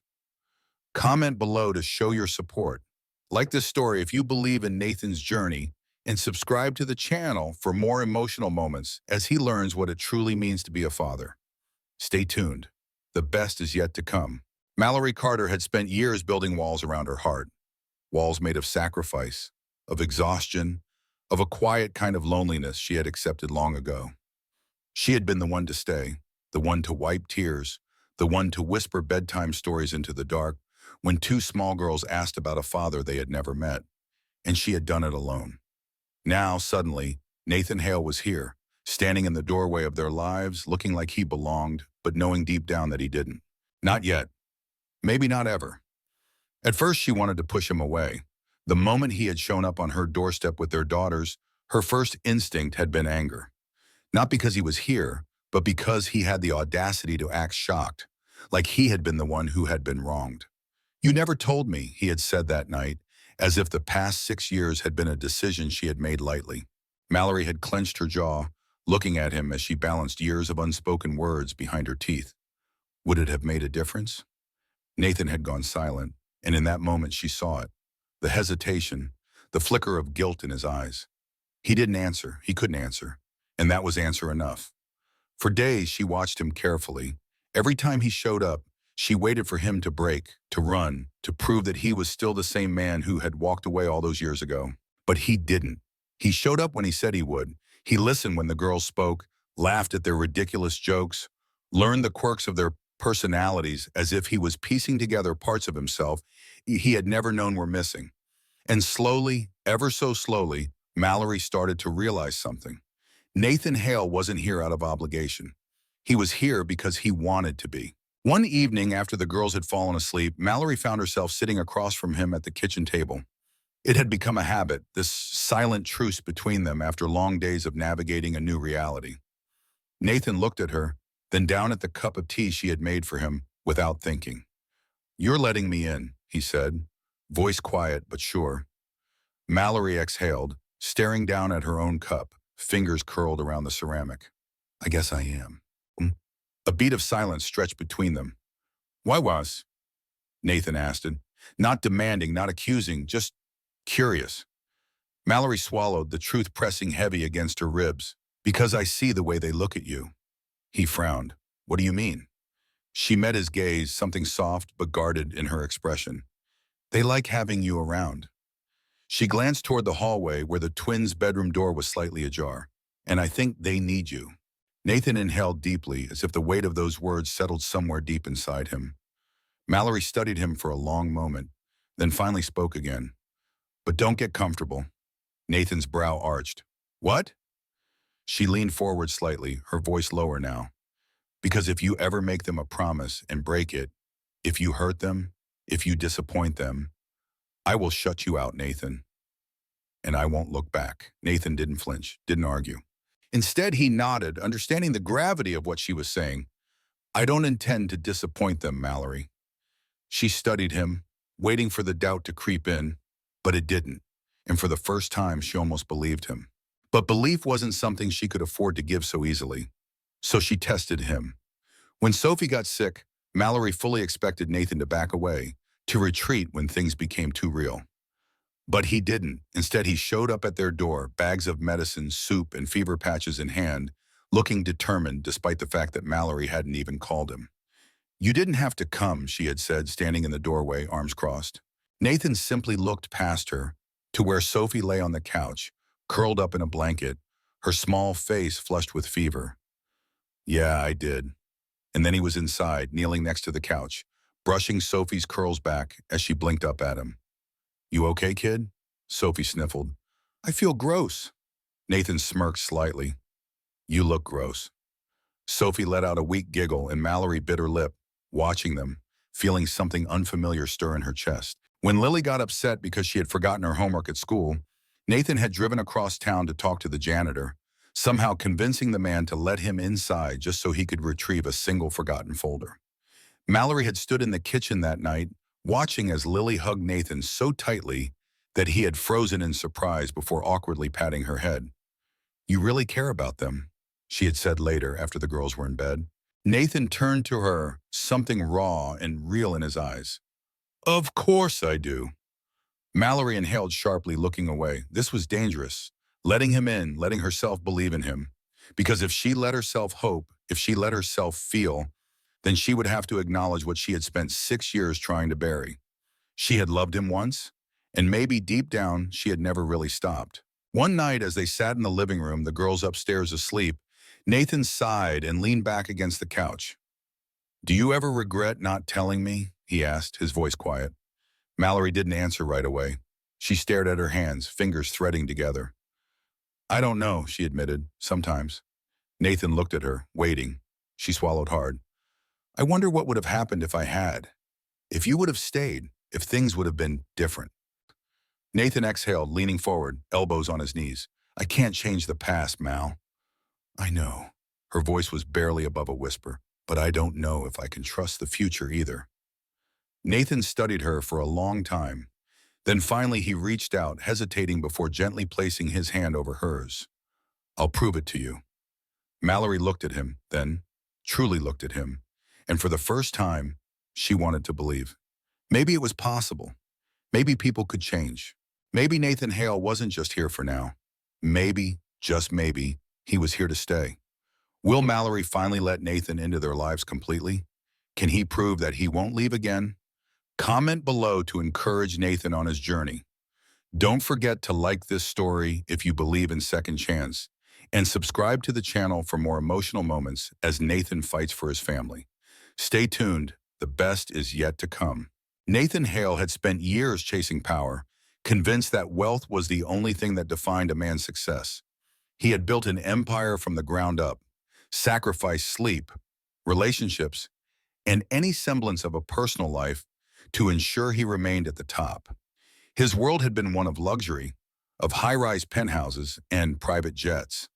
Comment below to show your support. Like this story if you believe in Nathan's journey, and subscribe to the channel for more emotional moments as he learns what it truly means to be a father. Stay tuned. The best is yet to come. Mallory Carter had spent years building walls around her heart. Walls made of sacrifice, of exhaustion, of a quiet kind of loneliness she had accepted long ago. She had been the one to stay, the one to wipe tears, the one to whisper bedtime stories into the dark when 2 small girls asked about a father they had never met, and she had done it alone. Now, suddenly, Nathan Hale was here, standing in the doorway of their lives, looking like he belonged, but knowing deep down that he didn't. Not yet. Maybe not ever. At first, she wanted to push him away. The moment he had shown up on her doorstep with their daughters, her first instinct had been anger. Not because he was here, but because he had the audacity to act shocked, like he had been the one who had been wronged. You never told me, he had said that night, as if the past 6 years had been a decision she had made lightly. Mallory had clenched her jaw, looking at him as she balanced years of unspoken words behind her teeth. Would it have made a difference? Nathan had gone silent, and in that moment she saw it. The hesitation, the flicker of guilt in his eyes. He didn't answer, he couldn't answer, and that was answer enough. For days she watched him carefully. Every time he showed up, She waited for him to break, to run, to prove that he was still the same man who had walked away all those years ago. But he didn't. He showed up when he said he would. He listened when the girls spoke, laughed at their ridiculous jokes, learned the quirks of their personalities as if he was piecing together parts of himself he had never known were missing. And slowly, ever so slowly, Mallory started to realize something. Nathan Hale wasn't here out of obligation. He was here because he wanted to be. One evening after the girls had fallen asleep, Mallory found herself sitting across from him at the kitchen table. It had become a habit, this silent truce between them after long days of navigating a new reality. Nathan looked at her, then down at the cup of tea she had made for him without thinking. "You're letting me in," he said, voice quiet but sure. Mallory exhaled, staring down at her own cup, fingers curled around the ceramic. "I guess I am." A beat of silence stretched between them. "Why was?" Nathan asked it, not demanding, not accusing, just curious. Mallory swallowed, the truth pressing heavy against her ribs. "Because I see the way they look at you." He frowned. "What do you mean?" She met his gaze, something soft but guarded in her expression. "They like having you around." She glanced toward the hallway where the twins' bedroom door was slightly ajar. "And I think they need you." Nathan inhaled deeply, as if the weight of those words settled somewhere deep inside him. Mallory studied him for a long moment, then finally spoke again. "But don't get comfortable." Nathan's brow arched. "What?" She leaned forward slightly, her voice lower now. "Because if you ever make them a promise and break it, if you hurt them, if you disappoint them, I will shut you out, Nathan. And I won't look back." Nathan didn't flinch, didn't argue. Instead, he nodded, understanding the gravity of what she was saying. "I don't intend to disappoint them, Mallory." She studied him, waiting for the doubt to creep in, but it didn't. And for the first time, she almost believed him. But belief wasn't something she could afford to give so easily. So she tested him. When Sophie got sick, Mallory fully expected Nathan to back away, to retreat when things became too real. But he didn't. Instead, he showed up at their door, bags of medicine, soup, and fever patches in hand, looking determined despite the fact that Mallory hadn't even called him. "You didn't have to come," she had said, standing in the doorway, arms crossed. Nathan simply looked past her to where Sophie lay on the couch, curled up in a blanket, her small face flushed with fever. "Yeah, I did." And then he was inside, kneeling next to the couch, brushing Sophie's curls back as she blinked up at him. "You okay, kid?" Sophie sniffled. "I feel gross." Nathan smirked slightly. "You look gross." Sophie let out a weak giggle and Mallory bit her lip, watching them, feeling something unfamiliar stir in her chest. When Lily got upset because she had forgotten her homework at school, Nathan had driven across town to talk to the janitor, somehow convincing the man to let him inside just so he could retrieve a single forgotten folder. Mallory had stood in the kitchen that night, watching as Lily hugged Nathan so tightly that he had frozen in surprise before awkwardly patting her head. "You really care about them," she had said later after the girls were in bed. Nathan turned to her, something raw and real in his eyes. "Of course I do." Mallory inhaled sharply, looking away. This was dangerous. Letting him in, letting herself believe in him. Because if she let herself hope, if she let herself feel, then she would have to acknowledge what she had spent 6 years trying to bury. She had loved him once, and maybe deep down she had never really stopped. One night as they sat in the living room, the girls upstairs asleep, Nathan sighed and leaned back against the couch. "Do you ever regret not telling me?" he asked, his voice quiet. Mallory didn't answer right away. She stared at her hands, fingers threading together. "I don't know," she admitted, "sometimes." Nathan looked at her, waiting. She swallowed hard. "I wonder what would have happened if I had. If you would have stayed, if things would have been different." Nathan exhaled, leaning forward, elbows on his knees. "I can't change the past, Mal." "I know." Her voice was barely above a whisper. "But I don't know if I can trust the future either." Nathan studied her for a long time. Then finally he reached out, hesitating before gently placing his hand over hers. "I'll prove it to you." Mallory looked at him, then truly looked at him. And for the first time, she wanted to believe. Maybe it was possible. Maybe people could change. Maybe Nathan Hale wasn't just here for now. Maybe, just maybe, he was here to stay. Will Mallory finally let Nathan into their lives completely? Can he prove that he won't leave again? Comment below to encourage Nathan on his journey. Don't forget to like this story if you believe in second chance, and subscribe to the channel for more emotional moments as Nathan fights for his family. Stay tuned, the best is yet to come. Nathan Hale had spent years chasing power, convinced that wealth was the only thing that defined a man's success. He had built an empire from the ground up, sacrificed sleep, relationships, and any semblance of a personal life to ensure he remained at the top. His world had been one of luxury, of high-rise penthouses and private jets,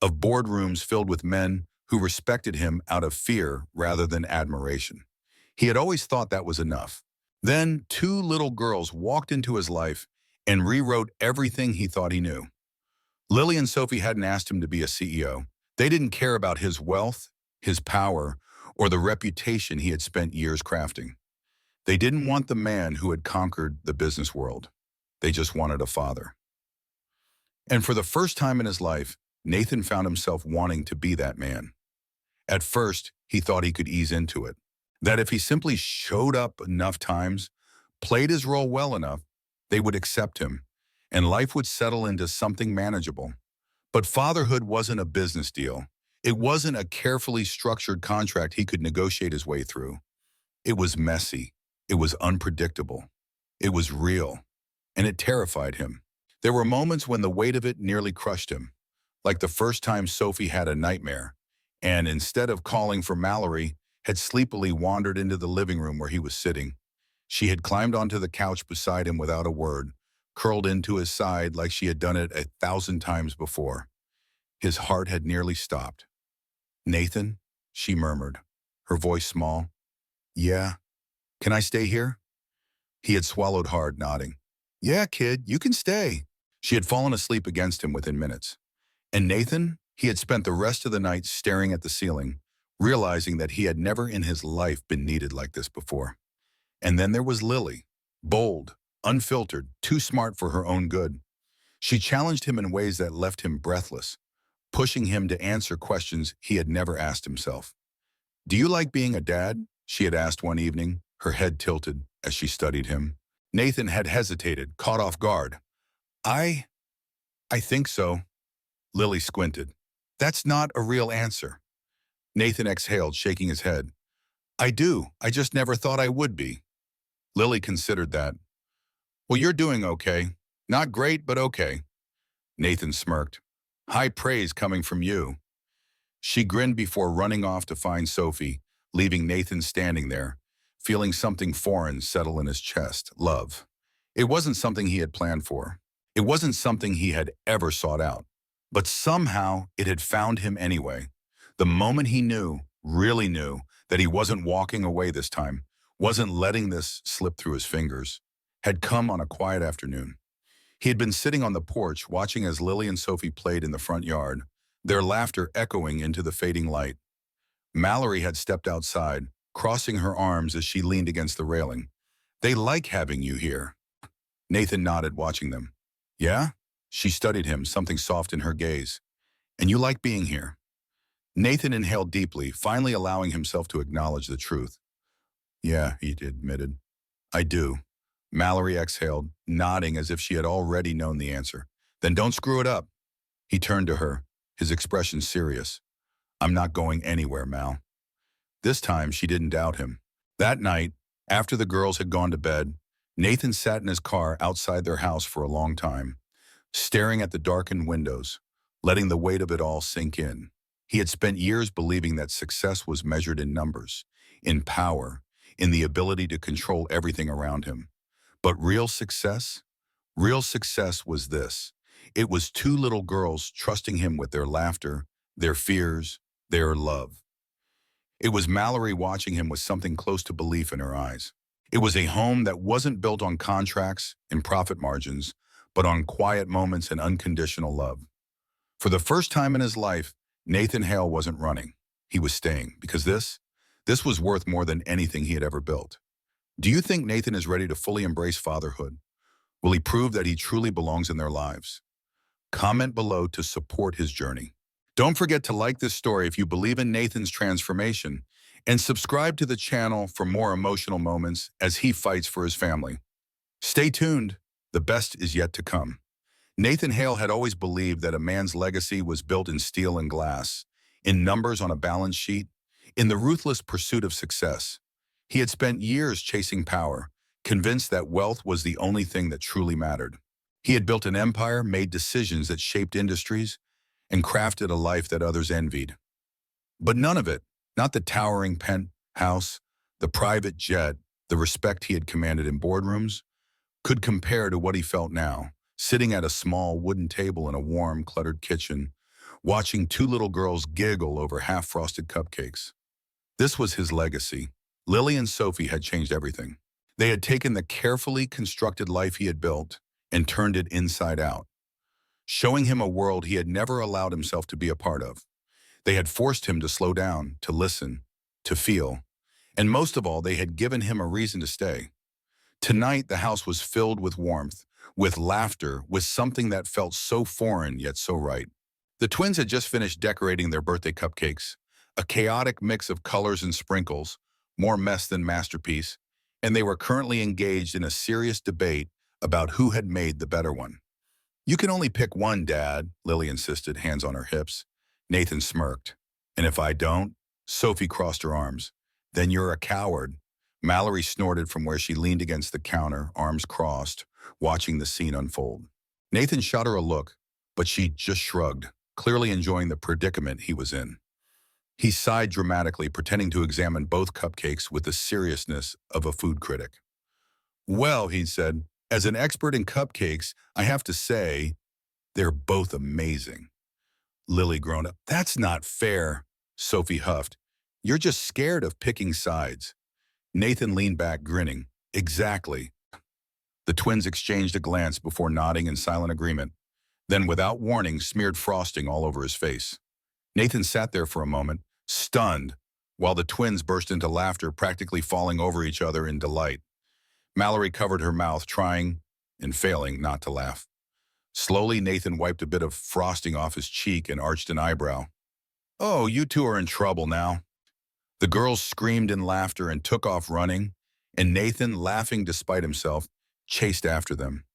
of boardrooms filled with men who respected him out of fear rather than admiration. He had always thought that was enough. Then two little girls walked into his life and rewrote everything he thought he knew. Lily and Sophie hadn't asked him to be a CEO. They didn't care about his wealth, his power, or the reputation he had spent years crafting. They didn't want the man who had conquered the business world. They just wanted a father. And for the first time in his life, Nathan found himself wanting to be that man. At first, he thought he could ease into it. That if he simply showed up enough times, played his role well enough, they would accept him, and life would settle into something manageable. But fatherhood wasn't a business deal. It wasn't a carefully structured contract he could negotiate his way through. It was messy. It was unpredictable. It was real. And it terrified him. There were moments when the weight of it nearly crushed him, like the first time Sophie had a nightmare, and instead of calling for Mallory, had sleepily wandered into the living room where he was sitting. She had climbed onto the couch beside him without a word, curled into his side like she had done it 1,000 times before. His heart had nearly stopped. "Nathan," she murmured, her voice small. "Yeah, can I stay here?" He had swallowed hard, nodding. "Yeah, kid, you can stay." She had fallen asleep against him within minutes. And Nathan, he had spent the rest of the night staring at the ceiling, realizing that he had never in his life been needed like this before. And then there was Lily, bold, unfiltered, too smart for her own good. She challenged him in ways that left him breathless, pushing him to answer questions he had never asked himself. "Do you like being a dad?" she had asked one evening, her head tilted as she studied him. Nathan had hesitated, caught off guard. I think so." Lily squinted. "That's not a real answer." Nathan exhaled, shaking his head. "I do. I just never thought I would be." Lily considered that. "Well, you're doing okay. Not great, but okay." Nathan smirked. "High praise coming from you." She grinned before running off to find Sophie, leaving Nathan standing there, feeling something foreign settle in his chest. Love. It wasn't something he had planned for. It wasn't something he had ever sought out. But somehow it had found him anyway. The moment he knew, really knew, that he wasn't walking away this time, wasn't letting this slip through his fingers, had come on a quiet afternoon. He had been sitting on the porch watching as Lily and Sophie played in the front yard, their laughter echoing into the fading light. Mallory had stepped outside, crossing her arms as she leaned against the railing. "They like having you here." Nathan nodded, watching them. "Yeah?" She studied him, something soft in her gaze. "And you like being here?" Nathan inhaled deeply, finally allowing himself to acknowledge the truth. "Yeah," he admitted. "I do." Mallory exhaled, nodding as if she had already known the answer. "Then don't screw it up." He turned to her, his expression serious. "I'm not going anywhere, Mal." This time, she didn't doubt him. That night, after the girls had gone to bed, Nathan sat in his car outside their house for a long time, staring at the darkened windows, letting the weight of it all sink in. He had spent years believing that success was measured in numbers, in power, in the ability to control everything around him. But real success was this. It was two little girls trusting him with their laughter, their fears, their love. It was Mallory watching him with something close to belief in her eyes. It was a home that wasn't built on contracts and profit margins, but on quiet moments and unconditional love. For the first time in his life, Nathan Hale wasn't running. He was staying, because this was worth more than anything he had ever built. Do you think Nathan is ready to fully embrace fatherhood? Will he prove that he truly belongs in their lives? Comment below to support his journey. Don't forget to like this story if you believe in Nathan's transformation, And subscribe to the channel for more emotional moments as he fights for his family. Stay tuned. The best is yet to come. Nathan Hale had always believed that a man's legacy was built in steel and glass, in numbers on a balance sheet, in the ruthless pursuit of success. He had spent years chasing power, convinced that wealth was the only thing that truly mattered. He had built an empire, made decisions that shaped industries, and crafted a life that others envied. But none of it, not the towering penthouse, the private jet, the respect he had commanded in boardrooms, could compare to what he felt now, sitting at a small wooden table in a warm, cluttered kitchen, watching two little girls giggle over half-frosted cupcakes. This was his legacy. Lily and Sophie had changed everything. They had taken the carefully constructed life he had built and turned it inside out, showing him a world he had never allowed himself to be a part of. They had forced him to slow down, to listen, to feel, and most of all, they had given him a reason to stay. Tonight, the house was filled with warmth, with laughter, with something that felt so foreign yet so right. The twins had just finished decorating their birthday cupcakes, a chaotic mix of colors and sprinkles, more mess than masterpiece, and they were currently engaged in a serious debate about who had made the better one. "You can only pick one, Dad," Lily insisted, hands on her hips. Nathan smirked. "And if I don't?" Sophie crossed her arms. "Then you're a coward." Mallory snorted from where she leaned against the counter, arms crossed, watching the scene unfold. Nathan shot her a look, but she just shrugged, clearly enjoying the predicament he was in. He sighed dramatically, pretending to examine both cupcakes with the seriousness of a food critic. "Well," he said, "as an expert in cupcakes, I have to say, they're both amazing." Lily groaned up. "That's not fair," Sophie huffed. "You're just scared of picking sides." Nathan leaned back, grinning. "Exactly." The twins exchanged a glance before nodding in silent agreement, then without warning smeared frosting all over his face. Nathan sat there for a moment, stunned, while the twins burst into laughter, practically falling over each other in delight. Mallory covered her mouth, trying, and failing, not to laugh. Slowly, Nathan wiped a bit of frosting off his cheek and arched an eyebrow. "Oh, you two are in trouble now." The girls screamed in laughter and took off running, and Nathan, laughing despite himself, chased after them.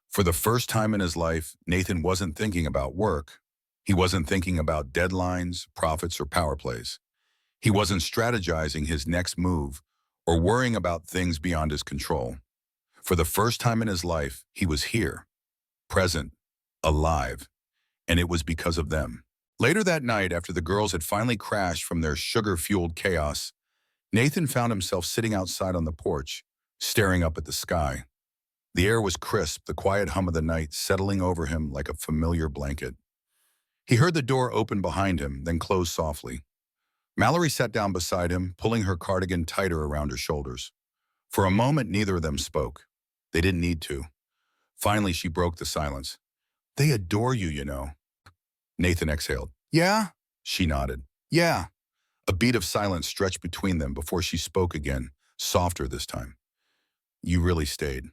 For the first time in his life, Nathan wasn't thinking about work. He wasn't thinking about deadlines, profits, or power plays. He wasn't strategizing his next move or worrying about things beyond his control. For the first time in his life, he was here, present, alive, and it was because of them. Later that night, after the girls had finally crashed from their sugar-fueled chaos, Nathan found himself sitting outside on the porch, staring up at the sky. The air was crisp, the quiet hum of the night settling over him like a familiar blanket. He heard the door open behind him, then close softly. Mallory sat down beside him, pulling her cardigan tighter around her shoulders. For a moment, neither of them spoke. They didn't need to. Finally, she broke the silence. "They adore you, you know." Nathan exhaled. "Yeah?" She nodded. "Yeah." A beat of silence stretched between them before she spoke again, softer this time. "You really stayed."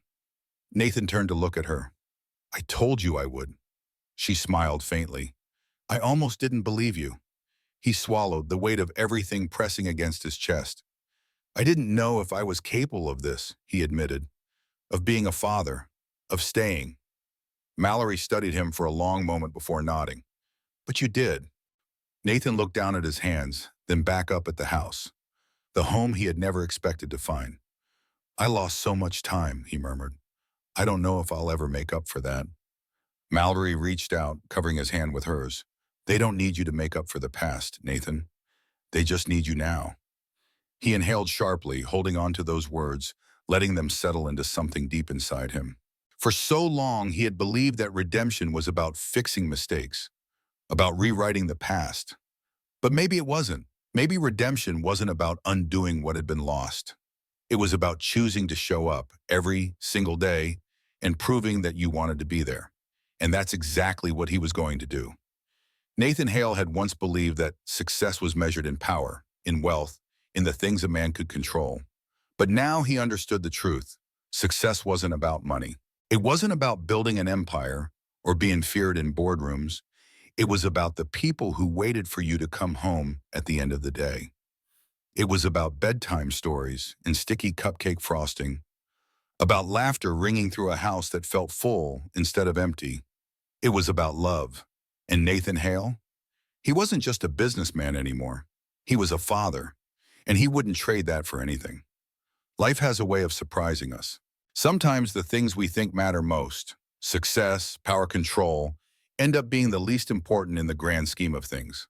Nathan turned to look at her. "I told you I would." She smiled faintly. "I almost didn't believe you." He swallowed, the weight of everything pressing against his chest. "I didn't know if I was capable of this," he admitted. "Of being a father. Of staying." Mallory studied him for a long moment before nodding. "But you did." Nathan looked down at his hands, then back up at the house, the home he had never expected to find. "I lost so much time," he murmured. "I don't know if I'll ever make up for that." Mallory reached out, covering his hand with hers. "They don't need you to make up for the past, Nathan. They just need you now." He inhaled sharply, holding on to those words, letting them settle into something deep inside him. For so long, he had believed that redemption was about fixing mistakes, about rewriting the past. But maybe it wasn't. Maybe redemption wasn't about undoing what had been lost. It was about choosing to show up every single day and proving that you wanted to be there. And that's exactly what he was going to do. Nathan Hale had once believed that success was measured in power, in wealth, in the things a man could control. But now he understood the truth. Success wasn't about money. It wasn't about building an empire or being feared in boardrooms. It was about the people who waited for you to come home at the end of the day. It was about bedtime stories and sticky cupcake frosting, about laughter ringing through a house that felt full instead of empty. It was about love. And Nathan Hale? He wasn't just a businessman anymore. He was a father, and he wouldn't trade that for anything. Life has a way of surprising us. Sometimes the things we think matter most, success, power, control, end up being the least important in the grand scheme of things.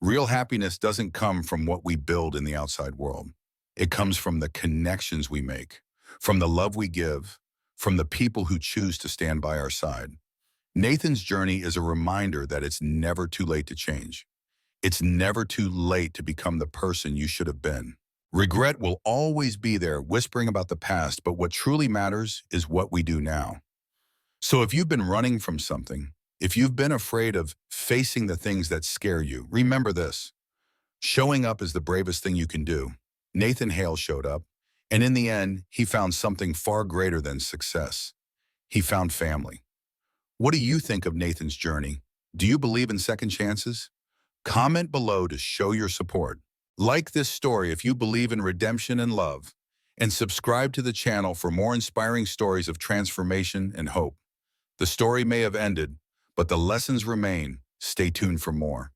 Real happiness doesn't come from what we build in the outside world. It comes from the connections we make, from the love we give, from the people who choose to stand by our side. Nathan's journey is a reminder that it's never too late to change. It's never too late to become the person you should have been. Regret will always be there, whispering about the past, but what truly matters is what we do now. So if you've been running from something, if you've been afraid of facing the things that scare you, remember this. Showing up is the bravest thing you can do. Nathan Hale showed up, and in the end, he found something far greater than success. He found family. What do you think of Nathan's journey? Do you believe in second chances? Comment below to show your support. Like this story if you believe in redemption and love, and subscribe to the channel for more inspiring stories of transformation and hope. The story may have ended, but the lessons remain. Stay tuned for more.